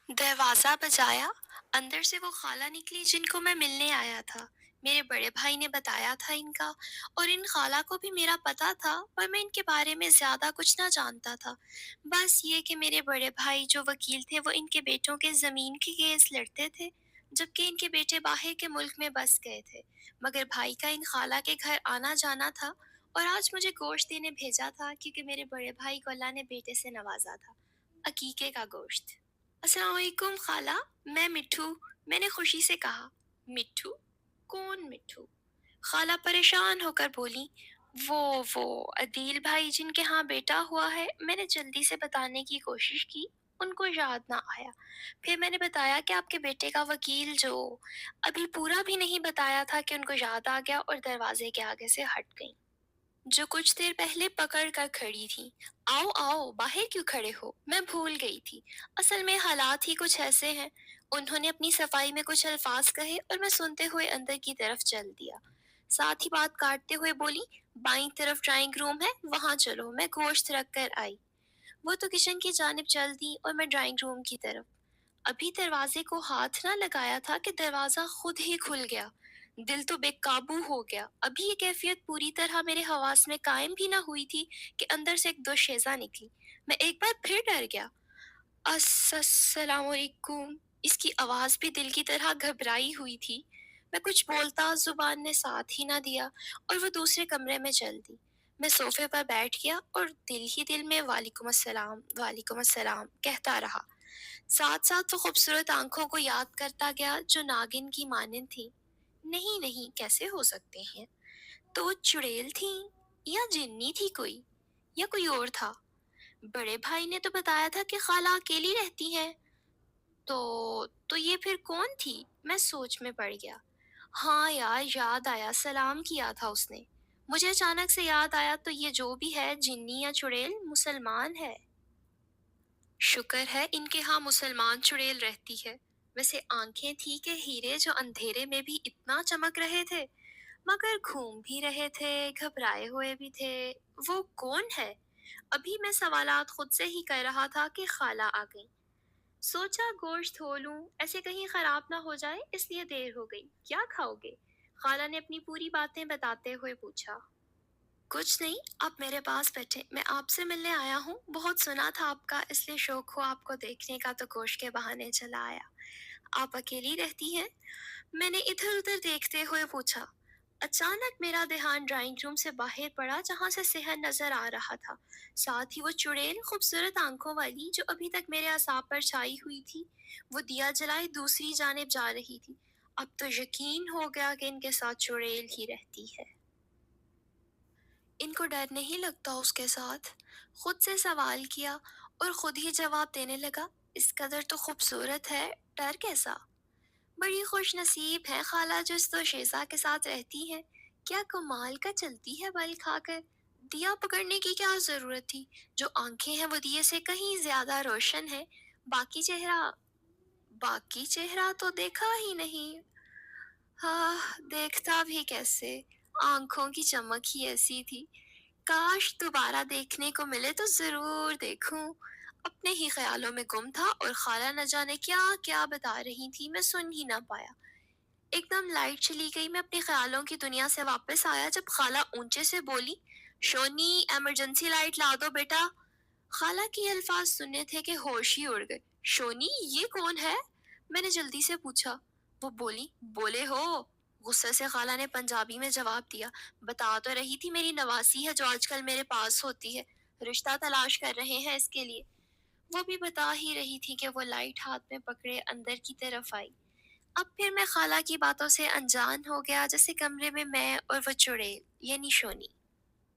दरवाज़ा बजाया। अंदर से वो खाला निकली जिनको मैं मिलने आया था। मेरे बड़े भाई ने बताया था इनका, और इन खाला को भी मेरा पता था, पर मैं इनके बारे में ज़्यादा कुछ ना जानता था। बस ये कि मेरे बड़े भाई जो वकील थे वो इनके बेटों के ज़मीन के केस लड़ते थे, जबकि इनके बेटे बाहर के मुल्क में बस गए थे। मगर भाई का इन खाला के घर आना जाना था, और आज मुझे गोश्त देने भेजा था क्योंकि मेरे बड़े भाई को अल्लाह ने बेटे से नवाजा था, अकीके का गोश्त। अस्सलाम वालेकुम खाला, मैं मिट्ठू। मैंने खुशी से कहा। मिट्ठू? कौन मिट्ठू? खाला परेशान होकर बोली। वो अदील भाई जिनके यहाँ बेटा हुआ है। मैंने जल्दी से बताने की कोशिश की, उनको याद ना आया। फिर मैंने बताया कि आपके बेटे का वकील जो, अभी पूरा भी नहीं बताया था कि उनको याद आ गया और दरवाजे के आगे से हट गई, जो कुछ देर पहले पकड़ कर खड़ी थी। आओ आओ, बाहर क्यों खड़े हो? मैं भूल गई थी। असल में हालात ही कुछ ऐसे हैं। उन्होंने अपनी सफाई में कुछ अल्फाज कहे और मैं सुनते हुए अंदर की तरफ चल दिया। साथ ही बात काटते हुए बोली, बाईं तरफ ड्राइंग रूम है, वहां चलो। मैं गोश्त रख कर आई। वो तो किचन की जानिब चल दी और मैं ड्राइंग रूम की तरफ। अभी दरवाजे को हाथ ना लगाया था कि दरवाजा खुद ही खुल गया। दिल तो बेकाबू हो गया। अभी ये कैफियत पूरी तरह मेरे हवास में कायम भी ना हुई थी कि अंदर से एक दोशेजा निकली। मैं एक बार फिर डर गया। अस्सलाम वालेकुम। इसकी आवाज भी दिल की तरह घबराई हुई थी। मैं कुछ बोलता जुबान ने साथ ही ना दिया, और वो दूसरे कमरे में चल दी। मैं सोफे पर बैठ गया और दिल ही दिल में वालेकुम अस्सलाम कहता रहा। साथ साथ वो खूबसूरत आंखों को याद करता गया जो नागिन की मानिंद थी। नहीं नहीं, कैसे हो सकते हैं? तो वो चुड़ैल थी, या जिन्नी थी कोई, या कोई और था? बड़े भाई ने तो बताया था कि खाला अकेली रहती है। तो ये फिर कौन थी? मैं सोच में पड़ गया। हाँ यार, याद आया, सलाम किया था उसने। मुझे अचानक से याद आया, तो ये जो भी है, जिन्नी या चुड़ैल, मुसलमान है। शुक्र है इनके यहाँ मुसलमान चुड़ैल रहती है। वैसे आंखें थी कि हीरे जो अंधेरे में भी इतना चमक रहे थे, मगर घूम भी रहे थे, घबराए हुए भी थे। वो कौन है? अभी मैं सवालात खुद से ही कर रहा था कि खाला आ गई। सोचा गोश्त धो लूं, ऐसे कहीं खराब ना हो जाए, इसलिए देर हो गई। क्या खाओगे? खाला ने अपनी पूरी बातें बताते हुए पूछा। कुछ नहीं, आप मेरे पास बैठे, मैं आपसे मिलने आया हूँ। बहुत सुना था आपका, इसलिए शौक हुआ आपको देखने का, तो गोश्त के बहाने चला आया। आप अकेली रहती हैं? मैंने इधर उधर देखते हुए पूछा। अचानक मेरा ध्यान ड्राइंग रूम से बाहर पड़ा, जहां से सेहन नजर आ रहा था। साथ ही वो चुड़ैल, खूबसूरत आंखों वाली, जो अभी तक मेरे असाब पर छाई हुई थी, वो दिया जलाए दूसरी जानिब जा रही थी। अब तो यकीन हो गया कि इनके साथ चुड़ैल ही रहती है। इनको डर नहीं लगता उसके साथ? खुद से सवाल किया और खुद ही जवाब देने लगा। इस कदर तो खूबसूरत है, डर कैसा? बड़ी खुश नसीब है खाला जो इस दोशीज़ा के साथ रहती है। क्या कमाल का चलती है बल खाकर। दिया पकड़ने की क्या जरूरत थी? जो आंखें हैं वो दिए से कहीं ज्यादा रोशन है। बाकी चेहरा, बाकी चेहरा तो देखा ही नहीं। हाँ, देखता भी कैसे? आंखों की चमक ही ऐसी थी। काश दोबारा देखने को मिले तो जरूर देखूं। अपने ही ख्यालों में गुम था और खाला न जाने क्या क्या बता रही थी, मैं सुन ही ना पाया। एकदम लाइट चली गई। मैं अपने ख्यालों की दुनिया से वापस आया जब खाला ऊंचे से बोली, शोनी इमरजेंसी लाइट ला दो बेटा। खाला के अल्फाज सुनने थे कि होश ही उड़ गए। शोनी, ये कौन है? मैंने जल्दी से पूछा। वो बोली, बोले हो? गुस्से से खाला ने पंजाबी में जवाब दिया। बता तो रही थी मेरी नवासी है जो आजकल मेरे पास होती है। रिश्ता तलाश कर रहे हैं इसके लिए। वो भी बता ही रही थी कि वो लाइट हाथ में पकड़े अंदर की तरफ आई। अब फिर मैं खाला की बातों से अनजान हो गया, जैसे कमरे में मैं और वो चुड़ैल यानी शोनी।